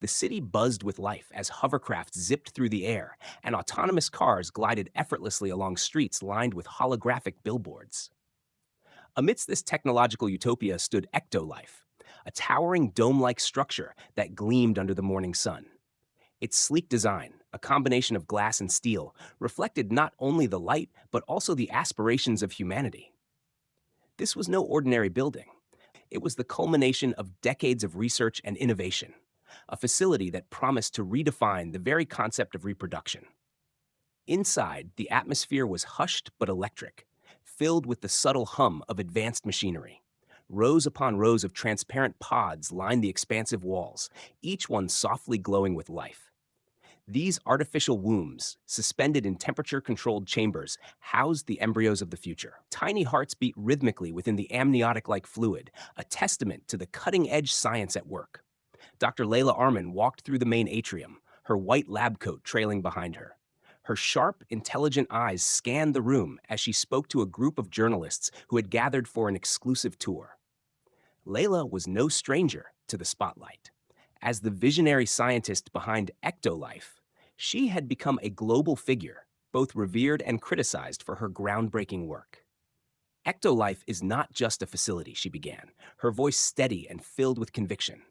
The city buzzed with life as hovercrafts zipped through the air and autonomous cars glided effortlessly along streets lined with holographic billboards. Amidst this technological utopia stood EctoLife, a towering dome-like structure that gleamed under the morning sun. Its sleek design, a combination of glass and steel, reflected not only the light but also the aspirations of humanity. This was no ordinary building. It was the culmination of decades of research and innovation, a facility that promised to redefine the very concept of reproduction. Inside, the atmosphere was hushed but electric, filled with the subtle hum of advanced machinery. Rows upon rows of transparent pods lined the expansive walls, each one softly glowing with life. These artificial wombs, suspended in temperature-controlled chambers, housed the embryos of the future. Tiny hearts beat rhythmically within the amniotic-like fluid, a testament to the cutting-edge science at work. Dr. Layla Arman walked through the main atrium, her white lab coat trailing behind her. Her sharp, intelligent eyes scanned the room as she spoke to a group of journalists who had gathered for an exclusive tour. Layla was no stranger to the spotlight. As the visionary scientist behind EctoLife, she had become a global figure, both revered and criticized for her groundbreaking work. EctoLife is not just a facility, she began, her voice steady and filled with conviction.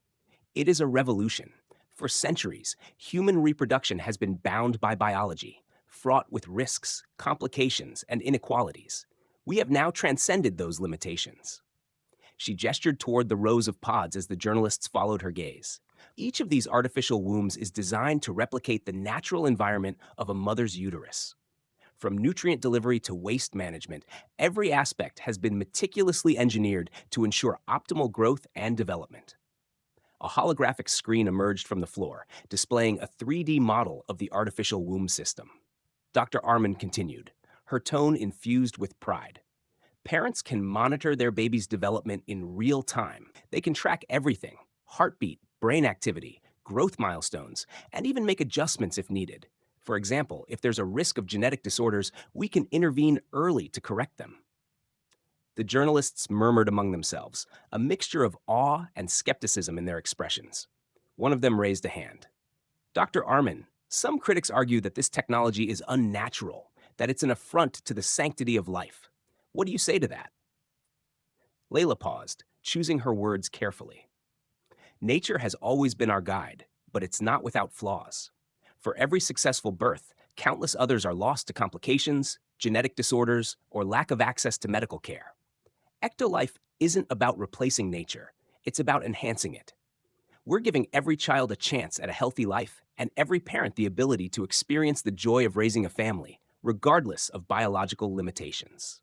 It is a revolution. For centuries, human reproduction has been bound by biology, fraught with risks, complications, and inequalities. We have now transcended those limitations. She gestured toward the rows of pods as the journalists followed her gaze. Each of these artificial wombs is designed to replicate the natural environment of a mother's uterus. From nutrient delivery to waste management, every aspect has been meticulously engineered to ensure optimal growth and development. A holographic screen emerged from the floor, displaying a 3D model of the artificial womb system. Dr. Arman continued, her tone infused with pride. Parents can monitor their baby's development in real time. They can track everything: heartbeat, brain activity, growth milestones, and even make adjustments if needed. For example, if there's a risk of genetic disorders, we can intervene early to correct them. The journalists murmured among themselves, a mixture of awe and skepticism in their expressions. One of them raised a hand. Dr. Arman, some critics argue that this technology is unnatural, that it's an affront to the sanctity of life. What do you say to that? Layla paused, choosing her words carefully. Nature has always been our guide, but it's not without flaws. For every successful birth, countless others are lost to complications, genetic disorders, or lack of access to medical care. EctoLife isn't about replacing nature, it's about enhancing it. We're giving every child a chance at a healthy life and every parent the ability to experience the joy of raising a family, regardless of biological limitations.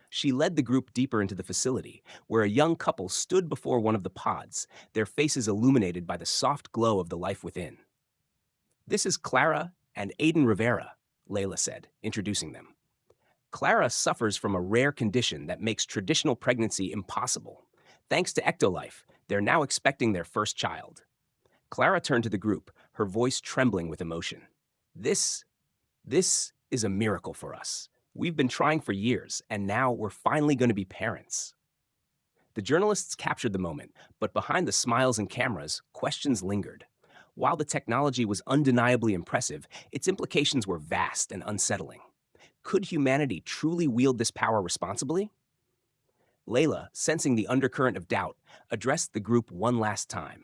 She led the group deeper into the facility, where a young couple stood before one of the pods, their faces illuminated by the soft glow of the life within. This is Clara and Aiden Rivera, Layla said, introducing them. Clara suffers from a rare condition that makes traditional pregnancy impossible. Thanks to EctoLife, they're now expecting their first child. Clara turned to the group, her voice trembling with emotion. This is a miracle for us. We've been trying for years, and now we're finally going to be parents. The journalists captured the moment, but behind the smiles and cameras, questions lingered. While the technology was undeniably impressive, its implications were vast and unsettling. Could humanity truly wield this power responsibly? Layla, sensing the undercurrent of doubt, addressed the group one last time.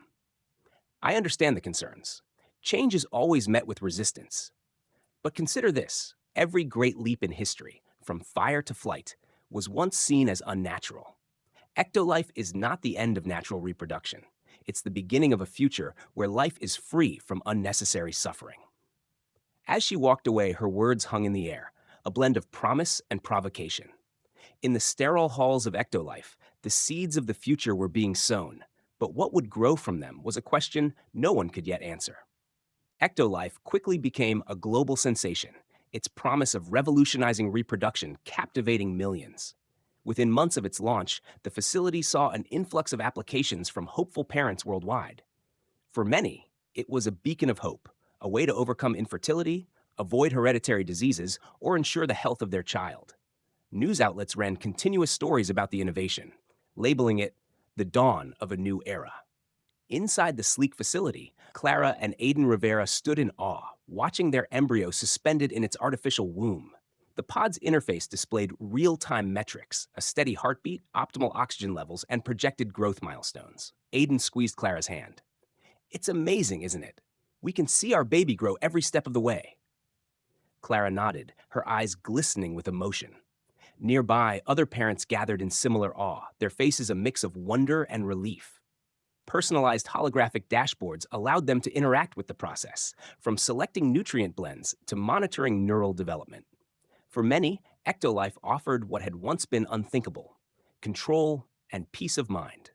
I understand the concerns. Change is always met with resistance. But consider this: every great leap in history, from fire to flight, was once seen as unnatural. EctoLife is not the end of natural reproduction. It's the beginning of a future where life is free from unnecessary suffering. As she walked away, her words hung in the air, a blend of promise and provocation. In the sterile halls of EctoLife, the seeds of the future were being sown, but what would grow from them was a question no one could yet answer. EctoLife quickly became a global sensation, its promise of revolutionizing reproduction captivating millions. Within months of its launch, the facility saw an influx of applications from hopeful parents worldwide. For many, it was a beacon of hope, a way to overcome infertility, avoid hereditary diseases, or ensure the health of their child. News outlets ran continuous stories about the innovation, labeling it the dawn of a new era. Inside the sleek facility, Clara and Aiden Rivera stood in awe, watching their embryo suspended in its artificial womb. The pod's interface displayed real-time metrics, a steady heartbeat, optimal oxygen levels, and projected growth milestones. Aiden squeezed Clara's hand. "It's amazing, isn't it? We can see our baby grow every step of the way." Clara nodded, her eyes glistening with emotion. Nearby, other parents gathered in similar awe, their faces a mix of wonder and relief. Personalized holographic dashboards allowed them to interact with the process, from selecting nutrient blends to monitoring neural development. For many, EctoLife offered what had once been unthinkable: control and peace of mind.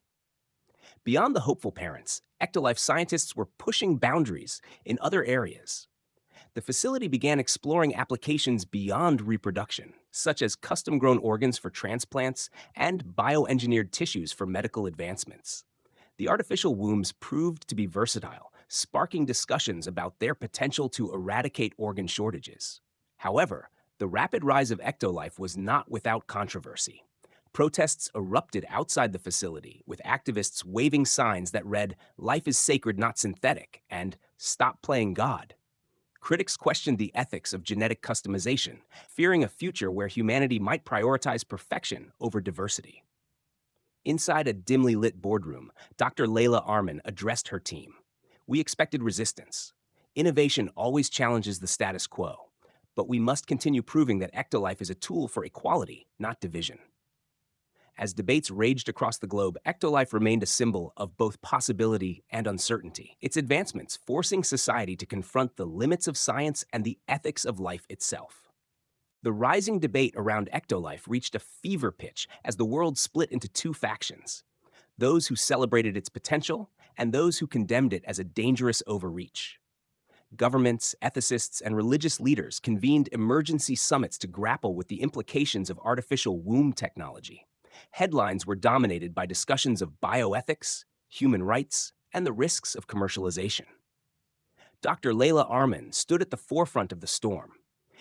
Beyond the hopeful parents, EctoLife scientists were pushing boundaries in other areas. The facility began exploring applications beyond reproduction, such as custom-grown organs for transplants and bioengineered tissues for medical advancements. The artificial wombs proved to be versatile, sparking discussions about their potential to eradicate organ shortages. However, the rapid rise of EctoLife was not without controversy. Protests erupted outside the facility, with activists waving signs that read, "Life is sacred, not synthetic," and "Stop playing God." Critics questioned the ethics of genetic customization, fearing a future where humanity might prioritize perfection over diversity. Inside a dimly lit boardroom, Dr. Layla Arman addressed her team. "We expected resistance. Innovation always challenges the status quo, but we must continue proving that EctoLife is a tool for equality, not division." As debates raged across the globe, EctoLife remained a symbol of both possibility and uncertainty, its advancements forcing society to confront the limits of science and the ethics of life itself. The rising debate around EctoLife reached a fever pitch as the world split into two factions: those who celebrated its potential and those who condemned it as a dangerous overreach. Governments, ethicists, and religious leaders convened emergency summits to grapple with the implications of artificial womb technology. Headlines were dominated by discussions of bioethics, human rights, and the risks of commercialization. Dr. Layla Arman stood at the forefront of the storm,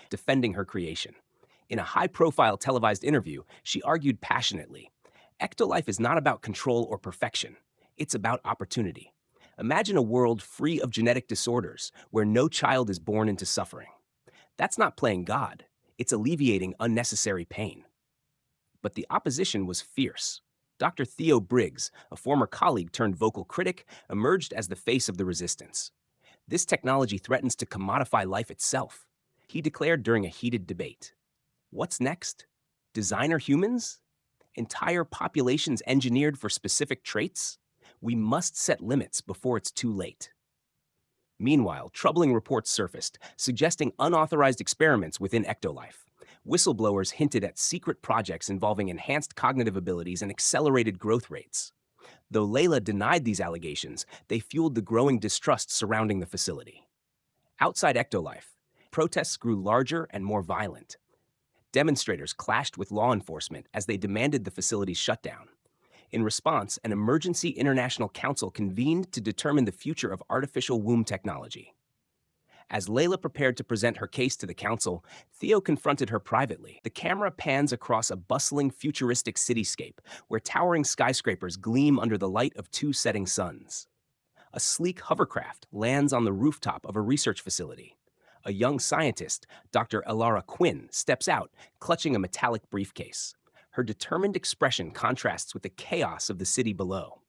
defending her creation. In a high-profile televised interview, she argued passionately, "EctoLife is not about control or perfection. It's about opportunity. Imagine a world free of genetic disorders where no child is born into suffering. That's not playing God. It's alleviating unnecessary pain." But the opposition was fierce. Dr. Theo Briggs, a former colleague turned vocal critic, emerged as the face of the resistance. "This technology threatens to commodify life itself," he declared during a heated debate. What's next? Designer humans? Entire populations engineered for specific traits? We must set limits before it's too late. Meanwhile, troubling reports surfaced, suggesting unauthorized experiments within EctoLife. Whistleblowers hinted at secret projects involving enhanced cognitive abilities and accelerated growth rates. Though Layla denied these allegations, they fueled the growing distrust surrounding the facility. Outside EctoLife, protests grew larger and more violent. Demonstrators clashed with law enforcement as they demanded the facility's shutdown. In response, an emergency international council convened to determine the future of artificial womb technology. As Layla prepared to present her case to the council, Theo confronted her privately. The camera pans across a bustling, futuristic cityscape where towering skyscrapers gleam under the light of two setting suns. A sleek hovercraft lands on the rooftop of a research facility. A young scientist, Dr. Elara Quinn, steps out, clutching a metallic briefcase. Her determined expression contrasts with the chaos of the city below.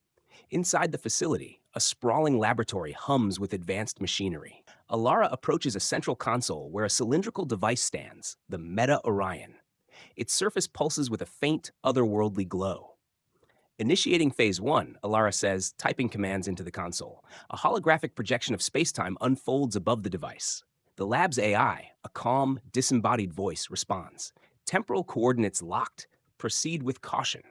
Inside the facility, a sprawling laboratory hums with advanced machinery. Elara approaches a central console where a cylindrical device stands, the Meta Orion. Its surface pulses with a faint, otherworldly glow. Initiating Phase 1, Elara says, typing commands into the console. A holographic projection of spacetime unfolds above the device. The lab's AI, a calm, disembodied voice, responds. Temporal coordinates locked. Proceed with caution.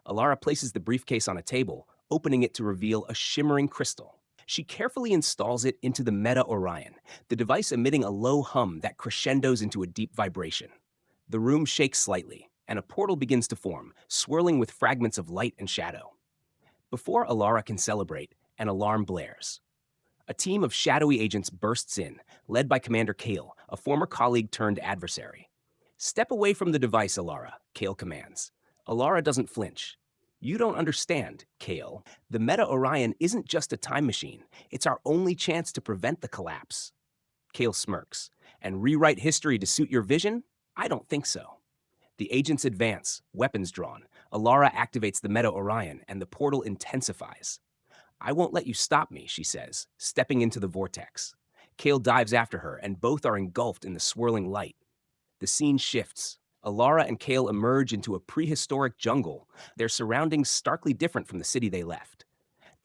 Elara places the briefcase on a table, opening it to reveal a shimmering crystal. She carefully installs it into the Meta Orion, the device emitting a low hum that crescendos into a deep vibration. The room shakes slightly, and a portal begins to form, swirling with fragments of light and shadow. Before Elara can celebrate, an alarm blares. A team of shadowy agents bursts in, led by Commander Kale, a former colleague turned adversary. "Step away from the device, Elara," Kale commands. Elara doesn't flinch. You don't understand, Kale. The Meta Orion isn't just a time machine, it's our only chance to prevent the collapse. Kale smirks. And rewrite history to suit your vision? I don't think so. The agents advance, weapons drawn. Alara activates the Meta Orion, and the portal intensifies. I won't let you stop me, she says, stepping into the vortex. Kale dives after her, and both are engulfed in the swirling light. The scene shifts. Alara and Kale emerge into a prehistoric jungle, their surroundings starkly different from the city they left.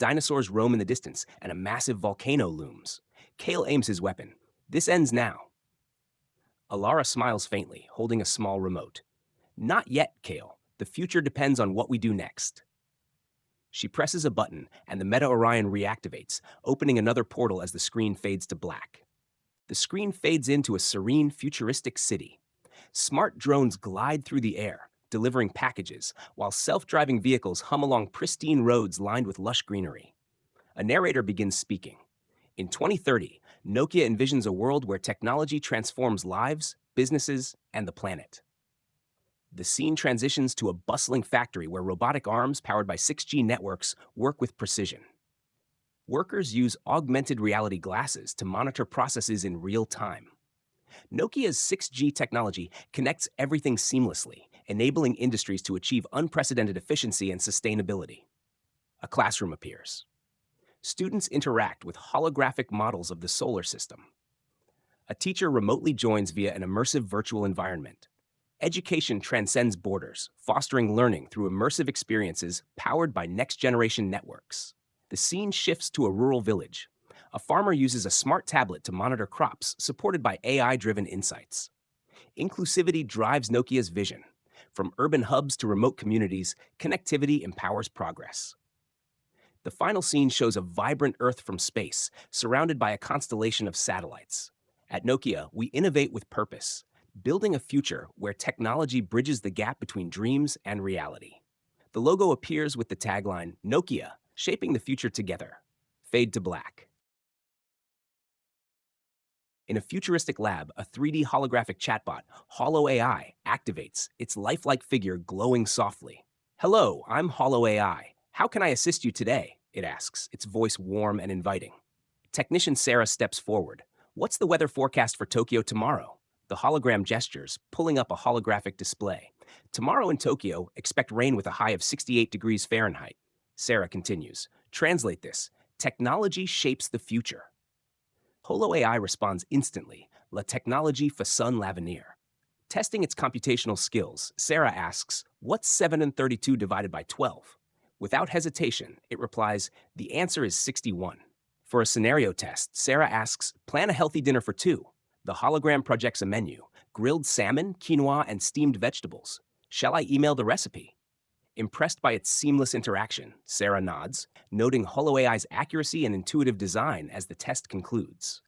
Dinosaurs roam in the distance, and a massive volcano looms. Kale aims his weapon. This ends now. Alara smiles faintly, holding a small remote. Not yet, Kale. The future depends on what we do next. She presses a button, and the Meta Orion reactivates, opening another portal as the screen fades to black. The screen fades into a serene, futuristic city. Smart drones glide through the air, delivering packages, while self-driving vehicles hum along pristine roads lined with lush greenery. A narrator begins speaking. In 2030, Nokia envisions a world where technology transforms lives, businesses, and the planet. The scene transitions to a bustling factory where robotic arms powered by 6G networks work with precision. Workers use augmented reality glasses to monitor processes in real time. Nokia's 6G technology connects everything seamlessly, enabling industries to achieve unprecedented efficiency and sustainability. A classroom appears. Students interact with holographic models of the solar system. A teacher remotely joins via an immersive virtual environment. Education transcends borders, fostering learning through immersive experiences powered by next-generation networks. The scene shifts to a rural village. A farmer uses a smart tablet to monitor crops, supported by AI-driven insights. Inclusivity drives Nokia's vision. From urban hubs to remote communities, connectivity empowers progress. The final scene shows a vibrant Earth from space, surrounded by a constellation of satellites. At Nokia, we innovate with purpose, building a future where technology bridges the gap between dreams and reality. The logo appears with the tagline, Nokia, shaping the future together. Fade to black. In a futuristic lab, a 3D holographic chatbot, Holo AI, activates, its lifelike figure glowing softly. Hello, I'm Holo AI. How can I assist you today? It asks, its voice warm and inviting. Technician Sarah steps forward. What's the weather forecast for Tokyo tomorrow? The hologram gestures, pulling up a holographic display. Tomorrow in Tokyo, expect rain with a high of 68 degrees Fahrenheit. Sarah continues. Translate this. Technology shapes the future. Holo AI responds instantly. La technologie façonne l'avenir. Testing its computational skills, Sarah asks, what's 7 and 32 divided by 12? Without hesitation, it replies, the answer is 61. For a scenario test, Sarah asks, plan a healthy dinner for two. The hologram projects a menu, grilled salmon, quinoa, and steamed vegetables. Shall I email the recipe? Impressed by its seamless interaction, Sarah nods, noting Holo AI's accuracy and intuitive design as the test concludes.